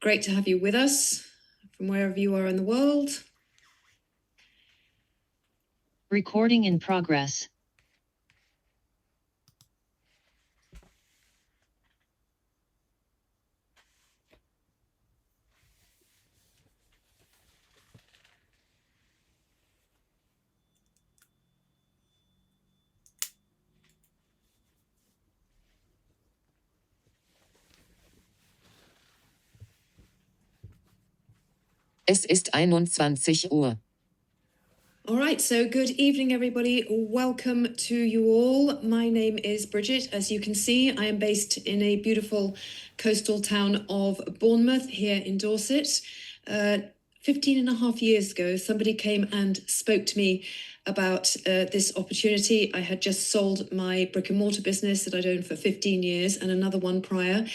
Great to have you with us from wherever you are in the world. Recording in progress. Es ist 21 Uhr. All right, so good evening, everybody. Welcome to you all. My name is Bridget. As you can see, I am based in a beautiful coastal town of Bournemouth here in Dorset. 15 and a half years ago, somebody came and spoke to me about this opportunity. I had just sold my brick and mortar business that I'd owned for 15 years and another one prior.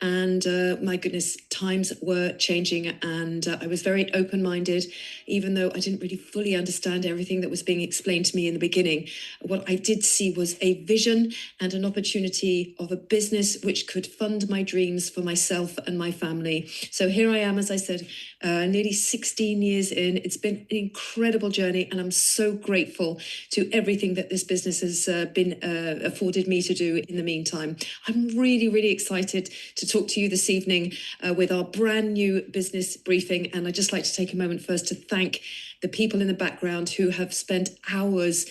And my goodness, times were changing, and I was very open-minded, even though I didn't really fully understand everything that was being explained to me in the beginning. What I did see was a vision and an opportunity of a business which could fund my dreams for myself and my family. So here I am, as I said, nearly 16 years in. It's been an incredible journey, and I'm so grateful to everything that this business has been afforded me to do in the meantime. I'm really, really excited to talk to you this evening with our brand new business briefing. And I'd just like to take a moment first to thank the people in the background who have spent hours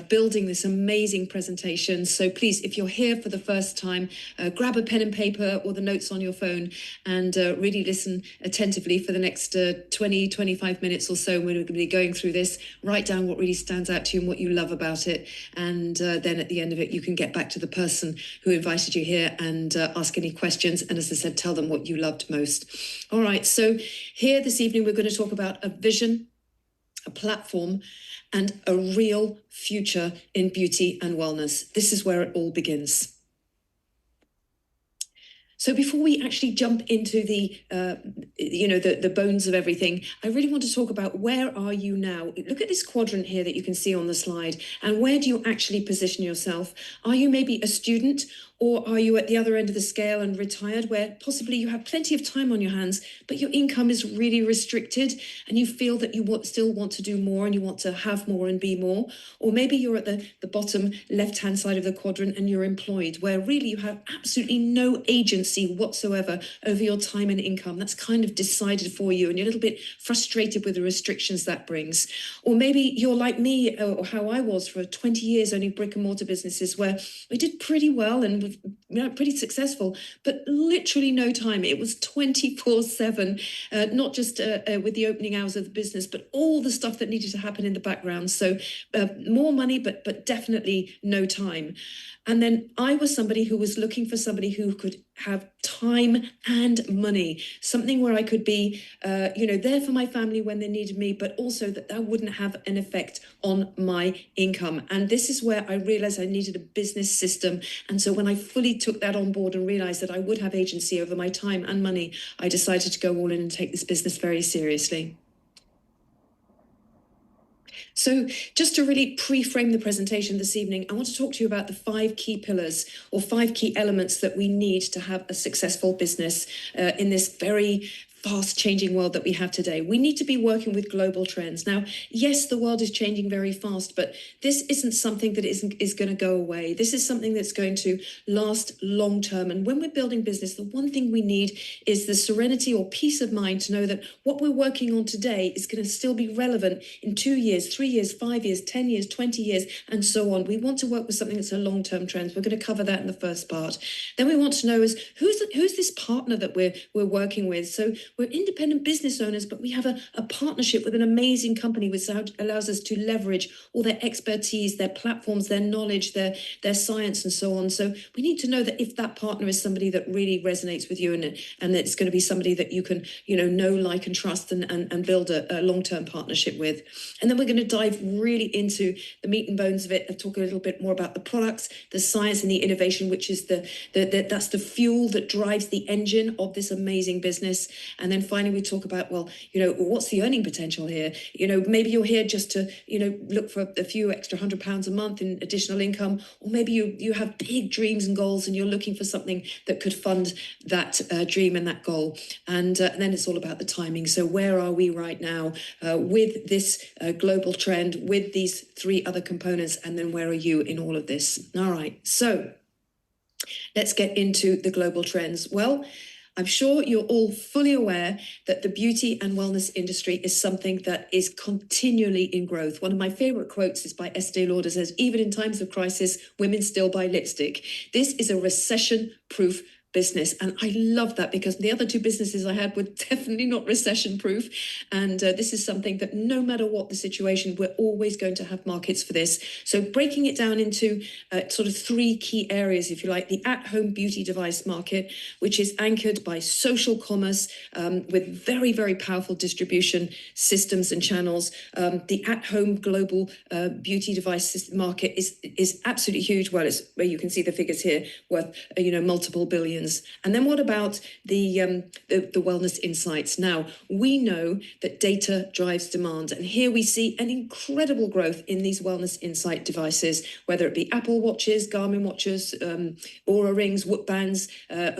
building this amazing presentation. So please, if you're here for the first time, grab a pen and paper or the notes on your phone and really listen attentively for the next 20, 25 minutes or so. We're going to be going through this. Write down what really stands out to you and what you love about it. And then at the end of it, you can get back to the person who invited you here and ask any questions. And as I said, tell them what you loved most. All right, so here this evening, we're going to talk about a vision, a platform, and a real future in beauty and wellness. This is where it all begins. So before we actually jump into the bones of everything, I really want to talk about where are you now? Look at this quadrant here that you can see on the slide, and where do you actually position yourself? Are you maybe a student, or are you at the other end of the scale and retired, where possibly you have plenty of time on your hands, but your income is really restricted and you feel that you still want to do more and you want to have more and be more? Or maybe you're at the bottom left-hand side of the quadrant and you're employed, where really you have absolutely no agency whatsoever over your time and income. That's kind of decided for you, and you're a little bit frustrated with the restrictions that brings. Or maybe you're like me, or how I was for 20 years, owning brick and mortar businesses, where we did pretty well and pretty successful, but literally no time. It was 24/7, not just with the opening hours of the business, but all the stuff that needed to happen in the background. So more money, but definitely no time. And then I was somebody who was looking for somebody who could have time and money, something where I could be, there for my family when they needed me, but also that wouldn't have an effect on my income. And this is where I realized I needed a business system. And so when I fully took that on board and realized that I would have agency over my time and money, I decided to go all in and take this business very seriously. So just to really pre-frame the presentation this evening, I want to talk to you about the 5 key pillars or 5 key elements that we need to have a successful business in this very fast-changing world that we have today. We need to be working with global trends. Now, yes, the world is changing very fast, but this isn't something that is going to go away. This is something that's going to last long-term. And when we're building business, the one thing we need is the serenity or peace of mind to know that what we're working on today is going to still be relevant in 2 years, 3 years, 5 years, 10 years, 20 years, and so on. We want to work with something that's a long-term trend. We're going to cover that in the first part. Then we want to know is who's this partner that we're working with. So we're independent business owners, but we have a partnership with an amazing company which allows us to leverage all their expertise, their platforms, their knowledge, their science, and so on. So we need to know that if that partner is somebody that really resonates with you and that it's going to be somebody that you can, know, like, and trust and build a long-term partnership with. And then we're going to dive really into the meat and bones of it and talk a little bit more about the products, the science, and the innovation, which is that's the fuel that drives the engine of this amazing business. And then finally, we talk about, well, what's the earning potential here? Maybe you're here just to, look for a few extra £100 a month in additional income, or maybe you have big dreams and goals and you're looking for something that could fund that dream and that goal. And then it's all about the timing. So where are we right now with this global trend, with these three other components, and then where are you in all of this? All right, so let's get into the global trends. Well, I'm sure you're all fully aware that the beauty and wellness industry is something that is continually in growth. One of my favorite quotes is by Estee Lauder, says, even in times of crisis, women still buy lipstick. This is a recession-proof business. And I love that, because the other two businesses I had were definitely not recession proof. And this is something that no matter what the situation, we're always going to have markets for this. So breaking it down into sort of three key areas, if you like: the at-home beauty device market, which is anchored by social commerce with very, very powerful distribution systems and channels. The at-home global beauty device market is absolutely huge. Well, it's where you can see the figures here, worth multiple billions. And then what about the wellness insights? Now, we know that data drives demand, and here we see an incredible growth in these wellness insight devices, whether it be Apple Watches, Garmin watches, Oura Rings, Whoop bands,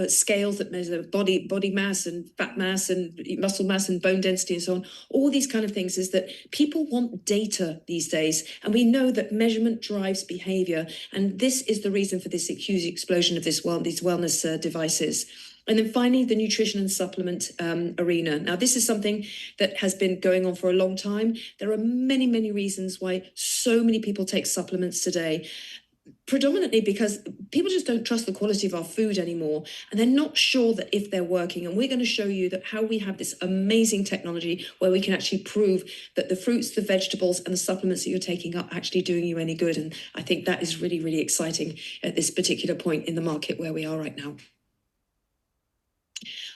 scales that measure body mass and fat mass and muscle mass and bone density and so on. All these kind of things is that people want data these days, and we know that measurement drives behavior, and this is the reason for this huge explosion of these wellness devices. And then finally, the nutrition and supplement arena. Now, this is something that has been going on for a long time. There are many, many reasons why so many people take supplements today. Predominantly because people just don't trust the quality of our food anymore, and they're not sure that if they're working. And we're going to show you that how we have this amazing technology where we can actually prove that the fruits, the vegetables, and the supplements that you're taking are actually doing you any good. And I think that is really, really exciting at this particular point in the market where we are right now.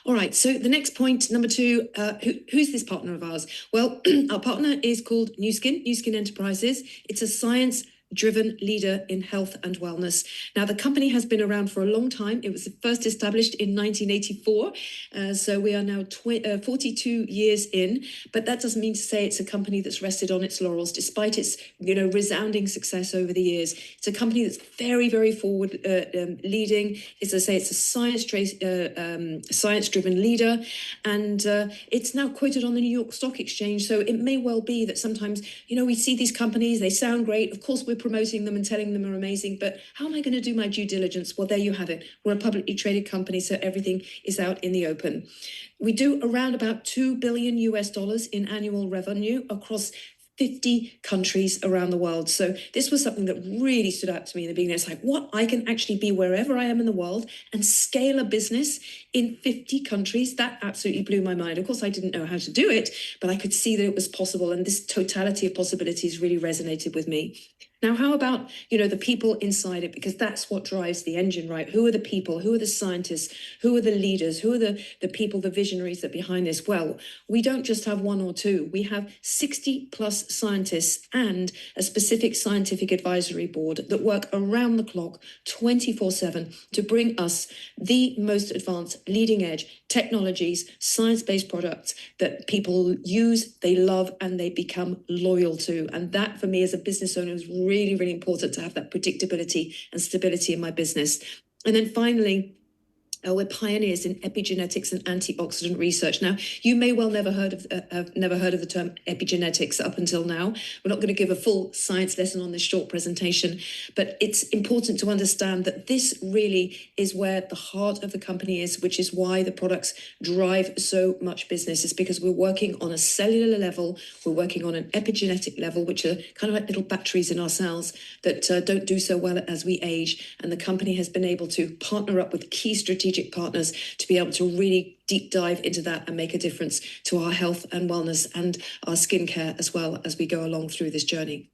All right, so the next point, number two, who's this partner of ours? Well, our partner is called Nu Skin Enterprises. It's a science-driven leader in health and wellness. Now, the company has been around for a long time. It was first established in 1984. So we are now 42 years in, but that doesn't mean to say it's a company that's rested on its laurels, despite its resounding success over the years. It's a company that's very, very forward leading. As I say, it's a science-driven leader, and it's now quoted on the New York Stock Exchange. So it may well be that sometimes, we see these companies, they sound great. Of course, we're promoting them and telling them are amazing, but how am I going to do my due diligence? Well, there you have it. We're a publicly traded company, so everything is out in the open. We do around about $2 billion in annual revenue across 50 countries around the world. So this was something that really stood out to me in the beginning. It's like, what? I can actually be wherever I am in the world and scale a business in 50 countries. That absolutely blew my mind. Of course, I didn't know how to do it, but I could see that it was possible. And this totality of possibilities really resonated with me. Now, how about, the people inside it? Because that's what drives the engine, right? Who are the people? Who are the scientists? Who are the leaders? Who are the people, the visionaries that are behind this? Well, we don't just have one or two. We have 60 plus scientists and a specific scientific advisory board that work around the clock 24/7 to bring us the most advanced leading edge technologies, science-based products that people use, they love, and they become loyal to. And that, for me as a business owner, is really, really important to have that predictability and stability in my business. And then finally, we're pioneers in epigenetics and antioxidant research. Now, you may well have never heard of the term epigenetics up until now. We're not going to give a full science lesson on this short presentation, but it's important to understand that this really is where the heart of the company is, which is why the products drive so much business. It's because we're working on a cellular level, we're working on an epigenetic level, which are kind of like little batteries in our cells that don't do so well as we age. And the company has been able to partner up with key strategic partners to be able to really deep dive into that and make a difference to our health and wellness and our skincare as well as we go along through this journey.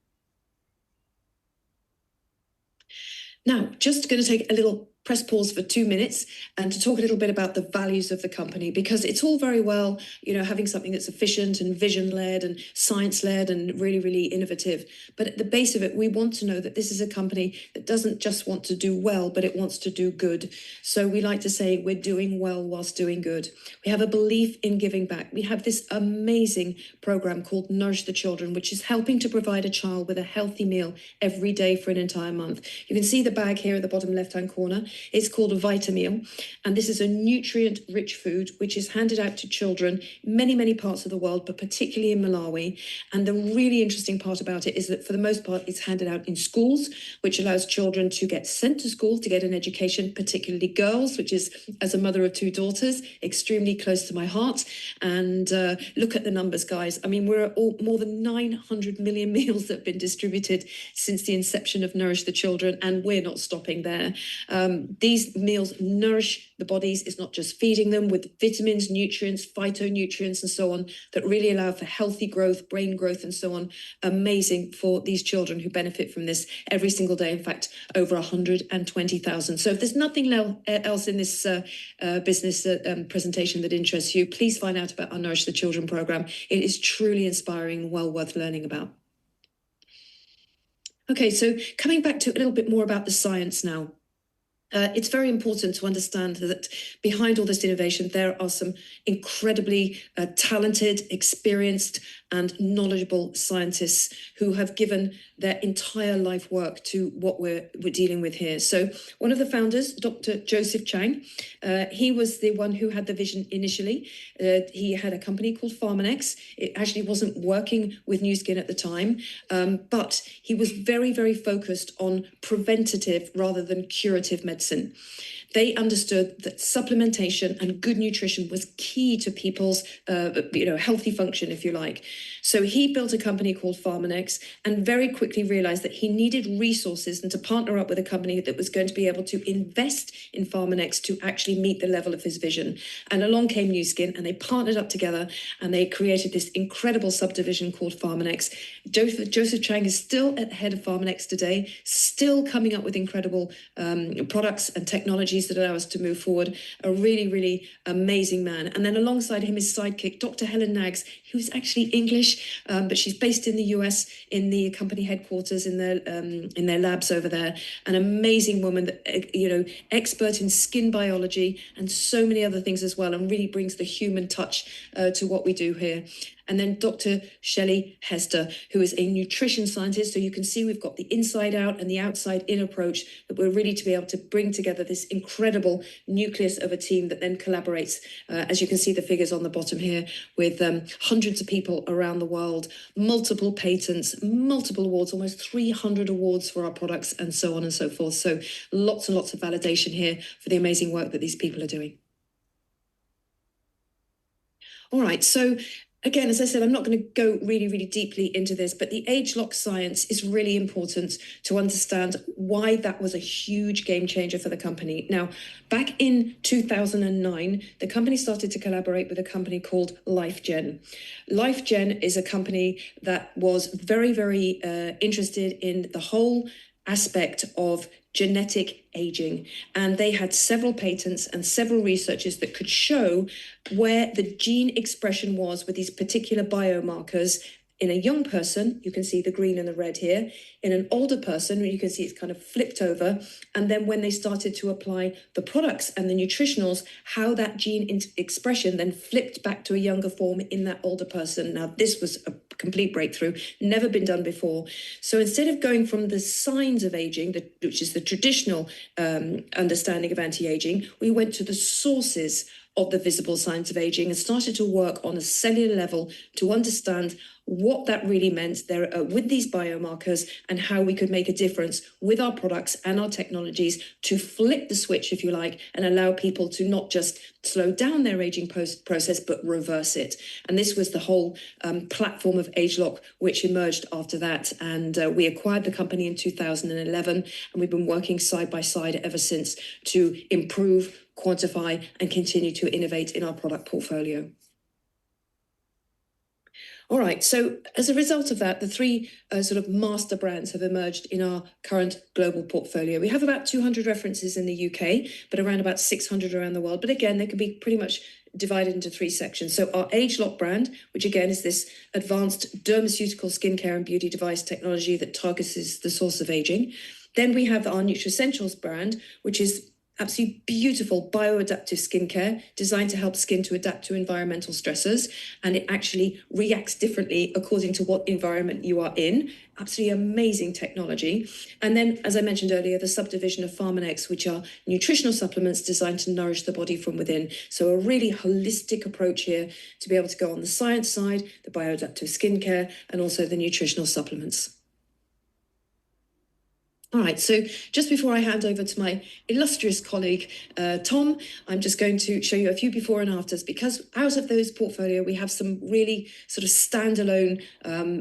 Now, just going to take a little press pause for 2 minutes and to talk a little bit about the values of the company, because it's all very well, having something that's efficient and vision-led and science-led and really, really innovative. But at the base of it, we want to know that this is a company that doesn't just want to do well, but it wants to do good. So we like to say we're doing well whilst doing good. We have a belief in giving back. We have this amazing program called Nourish the Children, which is helping to provide a child with a healthy meal every day for an entire month. You can see the bag here at the bottom left-hand corner. It's called a Vitameal, and this is a nutrient-rich food which is handed out to children in many, many parts of the world, but particularly in Malawi. And the really interesting part about it is that for the most part, it's handed out in schools, which allows children to get sent to school to get an education, particularly girls, which is, as a mother of 2 daughters, extremely close to my heart. And look at the numbers, guys. I mean, we're at more than 900 million meals that have been distributed since the inception of Nourish the Children, and we're not stopping there. These meals nourish the bodies. It's not just feeding them with vitamins, nutrients, phytonutrients, and so on, that really allow for healthy growth, brain growth, and so on. Amazing for these children who benefit from this every single day. In fact, over 120,000. So if there's nothing else in this business presentation that interests you, please find out about our Nourish the Children program. It is truly inspiring and well worth learning about. Okay, so coming back to a little bit more about the science now. It's very important to understand that behind all this innovation, there are some incredibly talented, experienced, and knowledgeable scientists who have given their entire life work to what we're dealing with here. So one of the founders, Dr. Joseph Chang, he was the one who had the vision initially. He had a company called Pharmanex. It actually wasn't working with Nu Skin at the time, but he was very, very focused on preventative rather than curative medicine. They understood that supplementation and good nutrition was key to people's, healthy function, if you like. So he built a company called Pharmanex and very quickly realized that he needed resources and to partner up with a company that was going to be able to invest in Pharmanex to actually meet the level of his vision. And along came Nu Skin, and they partnered up together and they created this incredible subdivision called Pharmanex. Joseph Chang is still at the head of Pharmanex today, still coming up with incredible products and technologies that allow us to move forward. A really, really amazing man. And then alongside him, his sidekick, Dr. Helen Nags, who's actually English, but she's based in the US in the company headquarters in their labs over there. An amazing woman, expert in skin biology and so many other things as well, and really brings the human touch to what we do here. And then Dr. Shelley Hester, who is a nutrition scientist. So you can see we've got the inside out and the outside in approach, that we're really to be able to bring together this incredible nucleus of a team that then collaborates, as you can see the figures on the bottom here, with hundreds of people around the world, multiple patents, multiple awards, almost 300 awards for our products, and so on and so forth. So lots and lots of validation here for the amazing work that these people are doing. All right, so again, as I said, I'm not going to go really, really deeply into this, but the age-lock science is really important to understand why that was a huge game changer for the company. Now, back in 2009, the company started to collaborate with a company called LifeGen. LifeGen is a company that was very, very interested in the whole aspect of genetic aging, and they had several patents and several researchers that could show where the gene expression was with these particular biomarkers. In a young person, you can see the green and the red here. In an older person, you can see it's kind of flipped over. And then when they started to apply the products and the nutritionals, how that gene expression then flipped back to a younger form in that older person. Now, this was a complete breakthrough, never been done before. So instead of going from the signs of aging, which is the traditional understanding of anti-aging, we went to the sources of the visible signs of aging and started to work on a cellular level to understand what that really meant there with these biomarkers, and how we could make a difference with our products and our technologies to flip the switch, if you like, and allow people to not just slow down their aging process, but reverse it. And this was the whole platform of AgeLock, which emerged after that. And we acquired the company in 2011, and we've been working side by side ever since to improve, quantify, and continue to innovate in our product portfolio. All right, so as a result of that, the three sort of master brands have emerged in our current global portfolio. We have about 200 references in the UK, but around about 600 around the world. But again, they can be pretty much divided into three sections. So our Age Lock brand, which again is this advanced dermaceutical skincare and beauty device technology that targets the source of aging. Then we have our Nutricentials brand, which is absolutely beautiful bioadaptive skincare designed to help skin to adapt to environmental stressors, and it actually reacts differently according to what environment you are in. Absolutely amazing technology. And then, as I mentioned earlier, the subdivision of Pharmanex, which are nutritional supplements designed to nourish the body from within. So a really holistic approach here to be able to go on the science side, the bioadaptive skincare, and also the nutritional supplements. All right, so just before I hand over to my illustrious colleague, Tom, I'm just going to show you a few before and afters, because out of those portfolio, we have some really sort of standalone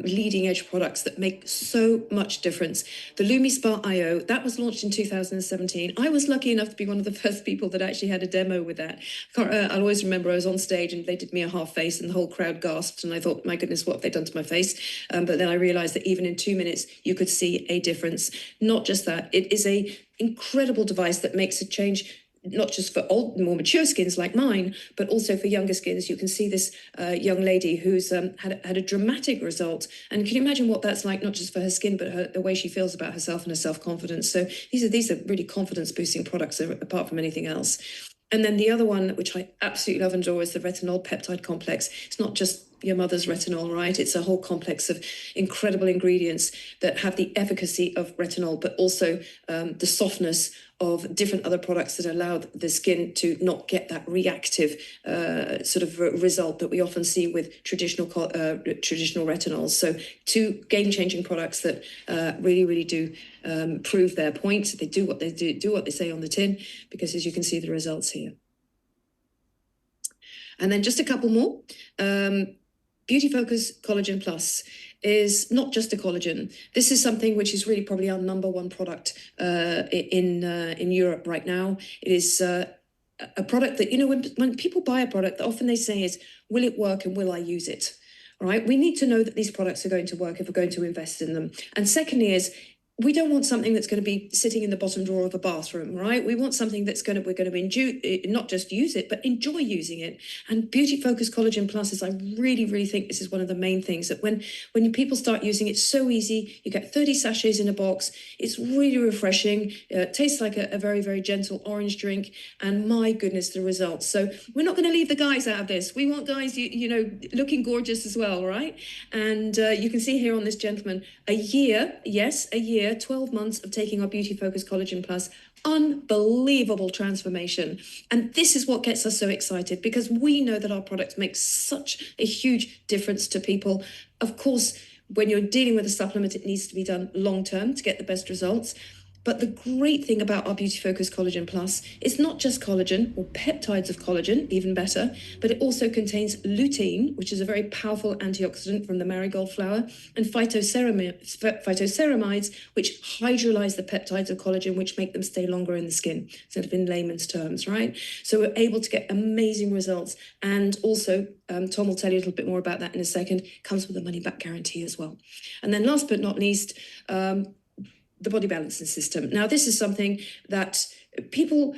leading edge products that make so much difference. The LumiSpa IO, that was launched in 2017. I was lucky enough to be one of the first people that actually had a demo with that. I'll always remember I was on stage and they did me a half face and the whole crowd gasped, and I thought, my goodness, what have they done to my face? But then I realized that even in 2 minutes, you could see a difference. Not just that, it is a incredible device that makes a change not just for old, more mature skins like mine, but also for younger skins. You can see this young lady who's had a dramatic result. And can you imagine what that's like, not just for her skin, but the way she feels about herself and her self-confidence. So these are really confidence-boosting products apart from anything else. And then the other one, which I absolutely love and adore, is the retinol peptide complex. It's not just your mother's retinol, right? It's a whole complex of incredible ingredients that have the efficacy of retinol, but also the softness of different other products that allow the skin to not get that reactive sort of result that we often see with traditional retinols. So two game-changing products that really do prove their point. They do what they do what they say on the tin, because as you can see the results here. And then just a couple more. Beauty Focus Collagen Plus is not just a collagen. This is something which is really probably our number one product in Europe right now. It is a product that, you know, when people buy a product, often they say is, will it work and will I use it? All right, we need to know that these products are going to work if we're going to invest in them. And secondly is, we don't want something that's going to be sitting in the bottom drawer of a bathroom, right? We want something that's we're going to not just use it, but enjoy using it. And Beauty Focus Collagen Plus is, I really think this is one of the main things that when people start using it, it's so easy. You get 30 sachets in a box. It's really refreshing. It tastes like a very gentle orange drink. And my goodness, the results. So we're not going to leave the guys out of this. We want guys, you know, looking gorgeous as well, right? And you can see here on this gentleman, a year, 12 months of taking our Beauty Focus Collagen Plus, unbelievable transformation. And this is what gets us so excited, because we know that our products make such a huge difference to people. Of course, when you're dealing with a supplement, it needs to be done long term to get the best results. But the great thing about our Beauty Focus Collagen Plus is not just collagen or peptides of collagen, even better, but it also contains lutein, which is a very powerful antioxidant from the marigold flower, and phytoceramides, which hydrolyze the peptides of collagen, which make them stay longer in the skin, sort of in layman's terms, right? So we're able to get amazing results. And also, Tom will tell you a little bit more about that in a second, comes with a money-back guarantee as well. And then last but not least, the body balancing system. Now, this is something that people,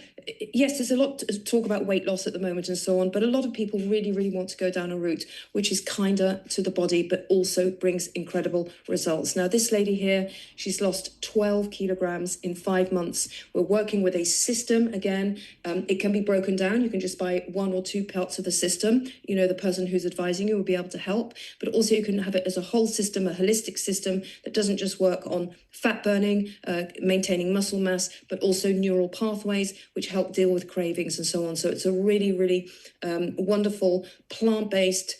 yes, there's a lot to talk about weight loss at the moment and so on, but a lot of people really want to go down a route which is kinder to the body, but also brings incredible results. Now, this lady here, she's lost 12 kilograms in 5 months. We're working with a system again. It can be broken down. You can just buy 1 or 2 parts of the system. You know, the person who's advising you will be able to help, but also you can have it as a whole system, a holistic system that doesn't just work on fat burning, maintaining muscle mass, but also neural pathways, which help deal with cravings and so on. So it's a really wonderful plant-based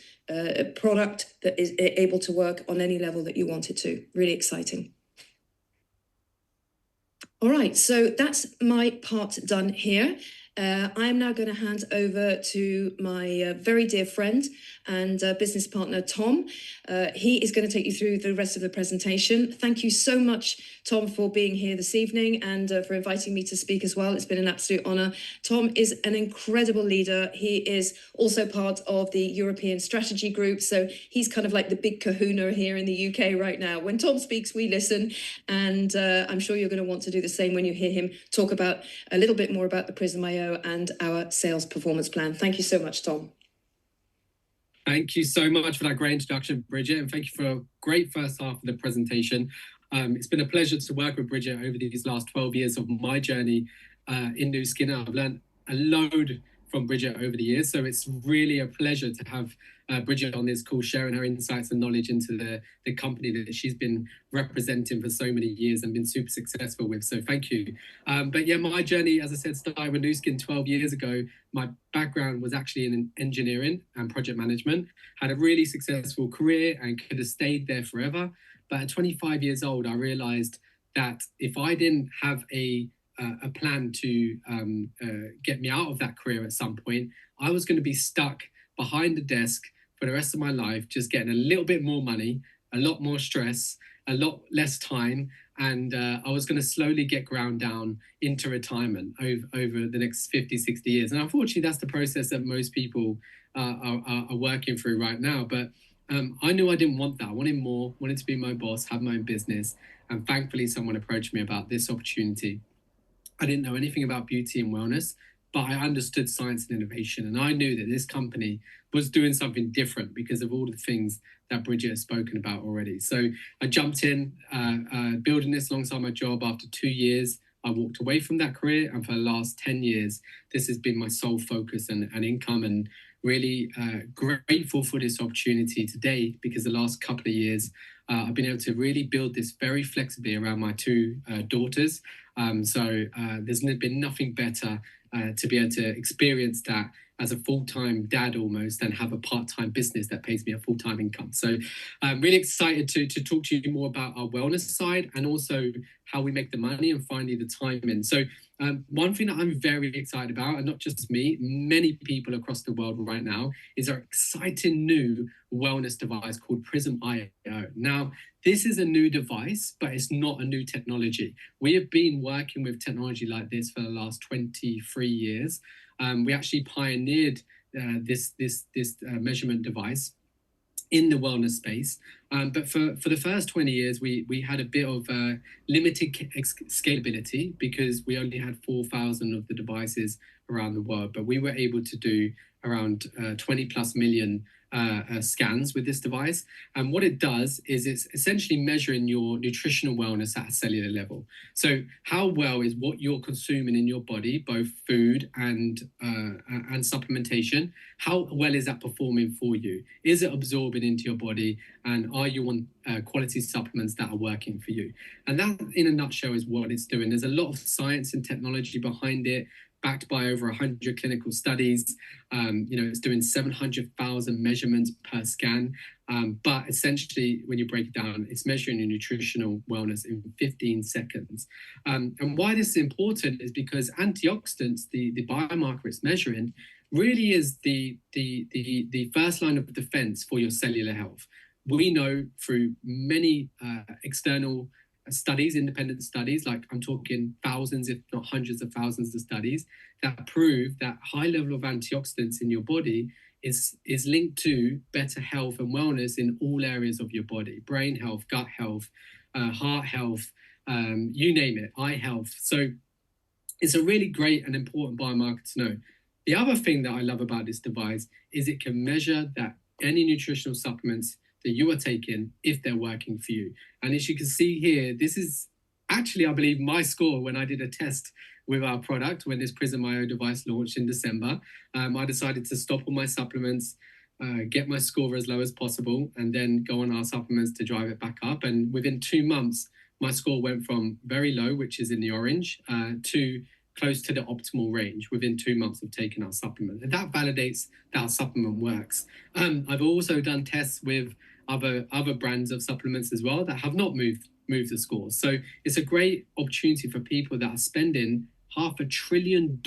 product that is able to work on any level that you want it to. Really exciting. All right, so that's my part done here. I'm now going to hand over to my very dear friend and business partner, Tom. He is going to take you through the rest of the presentation. Thank you so much, Tom, for being here this evening and for inviting me to speak as well. It's been an absolute honour. Tom is an incredible leader. He is also part of the European Strategy Group, so he's kind of like the big kahuna here in the UK right now. When Tom speaks, we listen, and I'm sure you're going to want to do the same when you hear him talk about a little bit more about the Prism.io and our sales performance plan. Thank you so much, Tom. Thank you so much for that great introduction, Bridget, and thank you for a great first half of the presentation. It's been a pleasure to work with Bridget over these last 12 years of my journey in Nu Skin. I've learned a load from Bridget over the years, so it's really a pleasure to have Bridget on this call, sharing her insights and knowledge into the company that she's been representing for so many years and been super successful with. So thank you. But yeah, my journey, as I said, started with Nu Skin 12 years ago. My background was actually in engineering and project management. Had a really successful career and could have stayed there forever. But at 25 years old, I realized that if I didn't have a plan to get me out of that career at some point, I was going to be stuck behind the desk for the rest of my life, just getting a little bit more money, a lot more stress, a lot less time, and I was going to slowly get ground down into retirement over the next 50, 60 years. And unfortunately, that's the process that most people are working through right now. But I knew I didn't want that. I wanted more, wanted to be my boss, have my own business. And thankfully, someone approached me about this opportunity. I didn't know anything about beauty and wellness, but I understood science and innovation. And I knew that this company was doing something different because of all the things that Bridget has spoken about already. So I jumped in, building this alongside my job. After 2 years, I walked away from that career. And for the last 10 years, this has been my sole focus and income, and really grateful for this opportunity today, because the last couple of years, I've been able to really build this very flexibly around my two daughters. So there's been nothing better to be able to experience that as a full-time dad almost, and have a part-time business that pays me a full-time income. So I'm really excited to talk to you more about our wellness side and also how we make the money and finding the time in. So one thing that I'm very excited about, and not just me, many people across the world right now, is our exciting new wellness device called Prism.io. Now, this is a new device, but it's not a new technology. We have been working with technology like this for the last 23 years. We actually pioneered this measurement device in the wellness space. But for the first 20 years, we had a bit of limited scalability because we only had 4,000 of the devices around the world. But we were able to do around 20 plus million scans with this device. And what it does is it's essentially measuring your nutritional wellness at a cellular level. So how well is what you're consuming in your body, both food and supplementation, how well is that performing for you? Is it absorbing into your body? And are you on quality supplements that are working for you? And that, in a nutshell, is what it's doing. There's a lot of science and technology behind it, backed by over 100 clinical studies. It's doing 700,000 measurements per scan. But essentially, when you break it down, it's measuring your nutritional wellness in 15 seconds. And why this is important is because antioxidants, the biomarker it's measuring, really is the first line of defense for your cellular health. We know through many external studies, independent studies, like I'm talking thousands, if not hundreds of thousands of studies, that prove that high level of antioxidants in your body is linked to better health and wellness in all areas of your body: brain health, gut health, heart health, you name it, eye health. So it's a really great and important biomarker to know. The other thing that I love about this device is it can measure that any nutritional supplements that you are taking, if they're working for you. And as you can see here, this is actually, I believe, my score when I did a test with our product when this Prism.io device launched in December. I decided to stop all my supplements, get my score as low as possible, and then go on our supplements to drive it back up. And within 2 months, my score went from very low, which is in the orange, to close to the optimal range within 2 months of taking our supplement. And that validates that our supplement works. I've also done tests with other brands of supplements as well that have not moved the scores. So it's a great opportunity for people that are spending $500 billion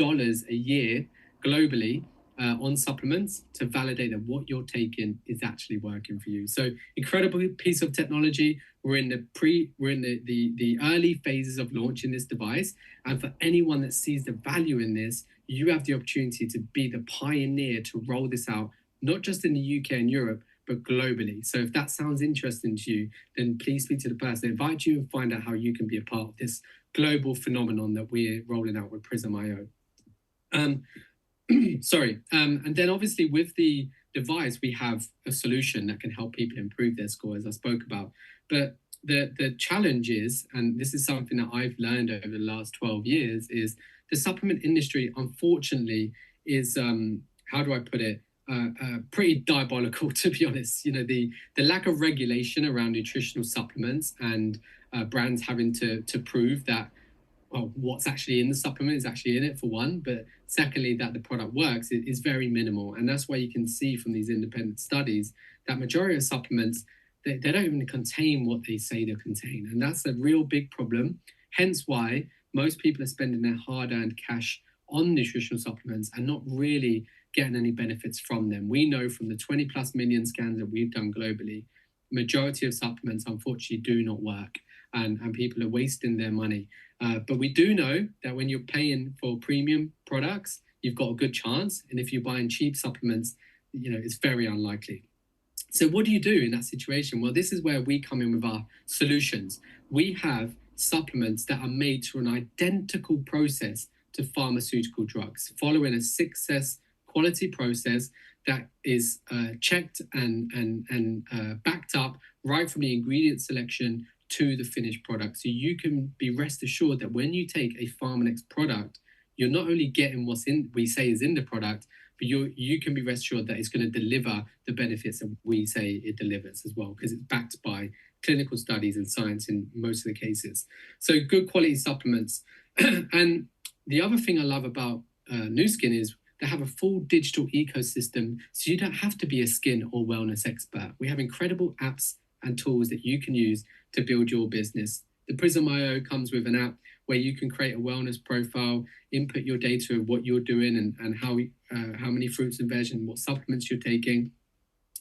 a year globally on supplements to validate that what you're taking is actually working for you. So incredible piece of technology. We're in the early phases of launching this device, and for anyone that sees the value in this, you have the opportunity to be the pioneer to roll this out, not just in the UK and Europe, but globally. So if that sounds interesting to you, then please speak to the person, invite you, and find out how you can be a part of this global phenomenon that we're rolling out with Prism.io. And then obviously with the device, we have a solution that can help people improve their score, as I spoke about. But the challenge is, and this is something that I've learned over the last 12 years, is the supplement industry, unfortunately, is, how do I put it, pretty diabolical, to be honest. You know, the lack of regulation around nutritional supplements and brands having to prove that, well, what's actually in the supplement is actually in it, for one, but secondly, that the product works is very minimal. And that's why you can see from these independent studies that majority of supplements, they don't even contain what they say they contain. And that's a real big problem. Hence why most people are spending their hard-earned cash on nutritional supplements and not really getting any benefits from them. We know from the 20 plus million scans that we've done globally, majority of supplements unfortunately do not work, and people are wasting their money. But we do know that when you're paying for premium products, you've got a good chance. And if you're buying cheap supplements, you know, it's very unlikely. So what do you do in that situation? Well, this is where we come in with our solutions. We have supplements that are made to an identical process to pharmaceutical drugs, following a 6S quality process that is checked and backed up right from the ingredient selection to the finished product. So you can be rest assured that when you take a Pharmanex product, you're not only getting what's in, we say is in the product, but you can be rest assured that it's going to deliver the benefits that we say it delivers as well, because it's backed by clinical studies and science in most of the cases. So good quality supplements. And the other thing I love about Nu Skin is they have a full digital ecosystem, so you don't have to be a skin or wellness expert. We have incredible apps and tools that you can use to build your business. The Prism.io comes with an app where you can create a wellness profile, input your data of what you're doing and how many fruits and veg and what supplements you're taking.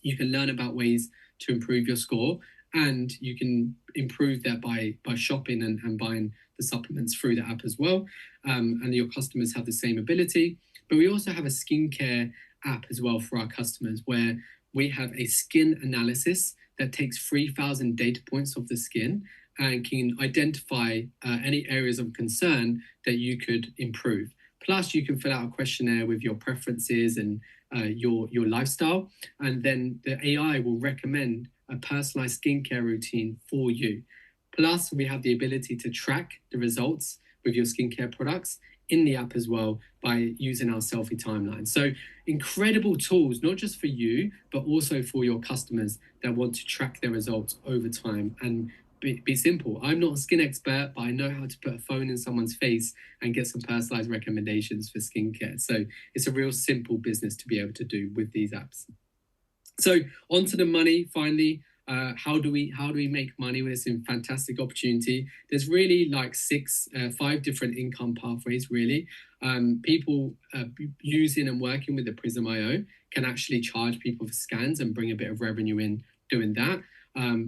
You can learn about ways to improve your score, and you can improve that by shopping and buying the supplements through the app as well. And your customers have the same ability. But we also have a skincare app as well for our customers, where we have a skin analysis that takes 3,000 data points of the skin and can identify any areas of concern that you could improve. Plus, you can fill out a questionnaire with your preferences and your lifestyle, and then the AI will recommend a personalized skincare routine for you. Plus, we have the ability to track the results with your skincare products in the app as well by using our selfie timeline. So incredible tools, not just for you, but also for your customers that want to track their results over time and be simple. I'm not a skin expert, but I know how to put a phone in someone's face and get some personalized recommendations for skincare. So it's a real simple business to be able to do with these apps. So onto the money, finally. How do we make money with this fantastic opportunity? There's really like 5 different income pathways, really. People using and working with the Prism.io can actually charge people for scans and bring a bit of revenue in doing that.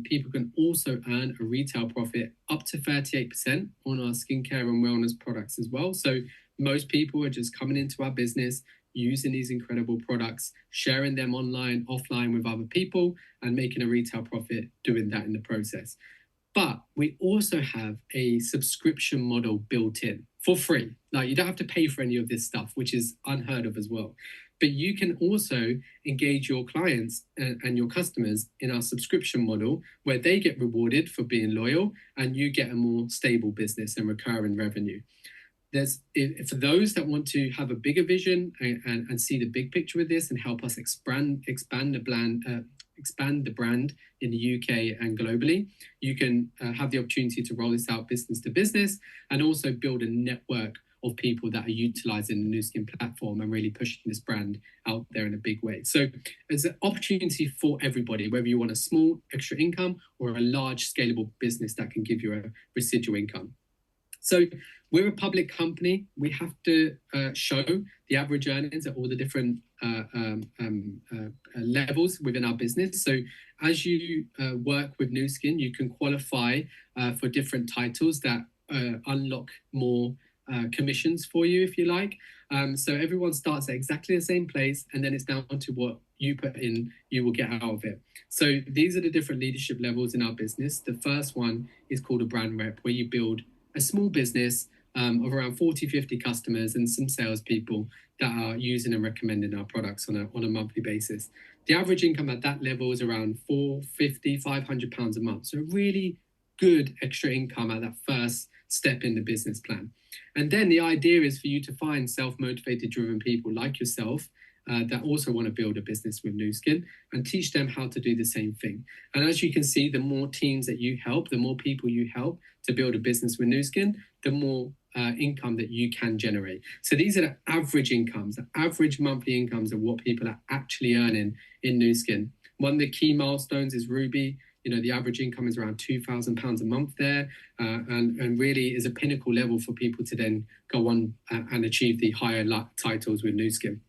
People can also earn a retail profit up to 38% on our skincare and wellness products as well. So most people are just coming into our business, using these incredible products, sharing them online, offline with other people, and making a retail profit doing that in the process. But we also have a subscription model built in for free. Like, you don't have to pay for any of this stuff, which is unheard of as well. But you can also engage your clients and your customers in our subscription model, where they get rewarded for being loyal and you get a more stable business and recurring revenue. For those that want to have a bigger vision and see the big picture with this and help us expand the brand in the UK and globally, you can have the opportunity to roll this out business to business and also build a network of people that are utilizing the Nu Skin platform and really pushing this brand out there in a big way. So there's an opportunity for everybody, whether you want a small extra income or a large scalable business that can give you a residual income. So we're a public company. We have to show the average earnings at all the different levels within our business. So as you work with Nu Skin, you can qualify for different titles that unlock more commissions for you, if you like. So everyone starts at exactly the same place, and then it's down to what you put in, you will get out of it. So these are the different leadership levels in our business. The first one is called a brand rep, where you build a small business of around 40, 50 customers and some salespeople that are using and recommending our products on a monthly basis. The average income at that level is around £450, £500 a month. So really good extra income at that first step in the business plan. And then the idea is for you to find self-motivated, driven people like yourself that also want to build a business with Nu Skin and teach them how to do the same thing. And as you can see, the more teams that you help, the more people you help to build a business with Nu Skin, the more income that you can generate. So these are the average incomes, the average monthly incomes of what people are actually earning in Nu Skin. One of the key milestones is Ruby. You know, the average income is around £2,000 a month there, and really is a pinnacle level for people to then go on and achieve the higher titles with Nu Skin.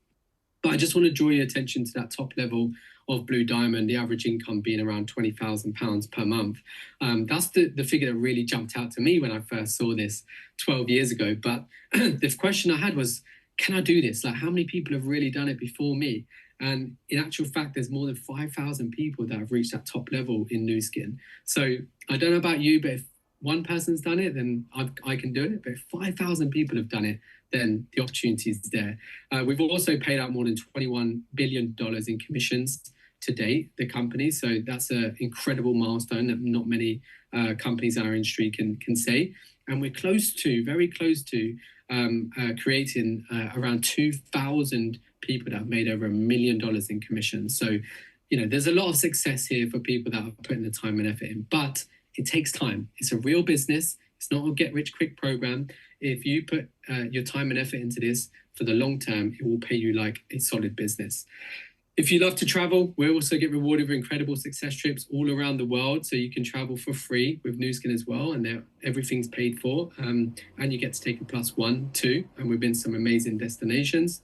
But I just want to draw your attention to that top level of Blue Diamond, the average income being around £20,000 per month. That's the figure that really jumped out to me when I first saw this 12 years ago. But the question I had was, can I do this? Like, how many people have really done it before me? And in actual fact, there's more than 5,000 people that have reached that top level in Nu Skin. So I don't know about you, but if one person's done it, then I can do it. But if 5,000 people have done it, then the opportunity is there. We've also paid out more than $21 billion in commissions to date, the company. So that's an incredible milestone that not many companies in our industry can say. And we're very close to creating around 2,000 people that have made over $1 million in commissions. So, you know, there's a lot of success here for people that are putting the time and effort in, but it takes time. It's a real business. It's not a get-rich-quick program. If you put your time and effort into this for the long term, it will pay you like a solid business. If you love to travel, we also get rewarded with incredible success trips all around the world. So you can travel for free with Nu Skin as well, and everything's paid for. And you get to take a +1, 2, and we've been some amazing destinations.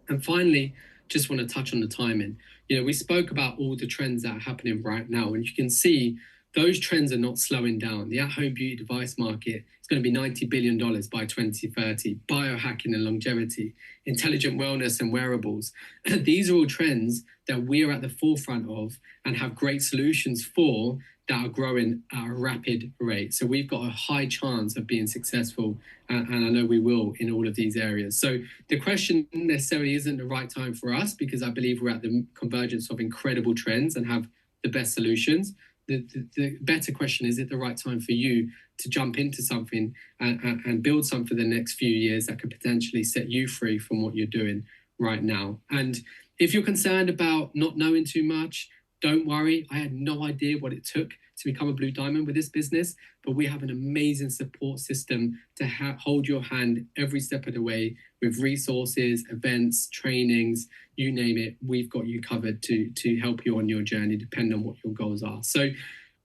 And finally, just want to touch on the timing. You know, we spoke about all the trends that are happening right now, and you can see those trends are not slowing down. The at-home beauty device market is going to be $90 billion by 2030. Biohacking and longevity, intelligent wellness and wearables. These are all trends that we are at the forefront of and have great solutions for that are growing at a rapid rate. So we've got a high chance of being successful, and I know we will in all of these areas. So the question necessarily isn't the right time for us, because I believe we're at the convergence of incredible trends and have the best solutions. The better question is it the right time for you to jump into something and build something for the next few years that could potentially set you free from what you're doing right now? And if you're concerned about not knowing too much, don't worry. I had no idea what it took to become a Blue Diamond with this business, but we have an amazing support system to hold your hand every step of the way with resources, events, trainings, you name it. We've got you covered to help you on your journey, depending on what your goals are. So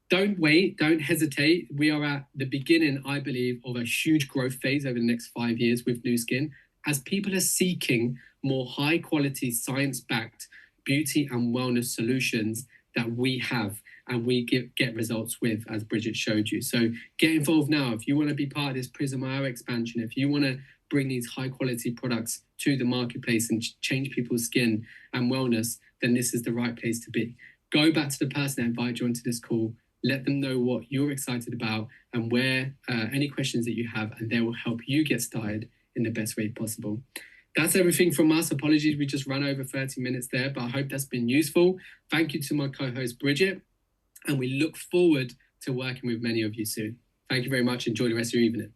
don't wait, don't hesitate. We are at the beginning, I believe, of a huge growth phase over the next 5 years with Nu Skin, as people are seeking more high quality, science-backed beauty and wellness solutions that we have and we get results with, as Bridget showed you. So get involved now. If you want to be part of this Prism IO expansion, if you want to bring these high quality products to the marketplace and change people's skin and wellness, then this is the right place to be. Go back to the person that invited you onto this call, let them know what you're excited about and where any questions that you have, and they will help you get started in the best way possible. That's everything from us. Apologies, we just ran over 30 minutes there, but I hope that's been useful. Thank you to my co-host, Bridget, and we look forward to working with many of you soon. Thank you very much. Enjoy the rest of your evening.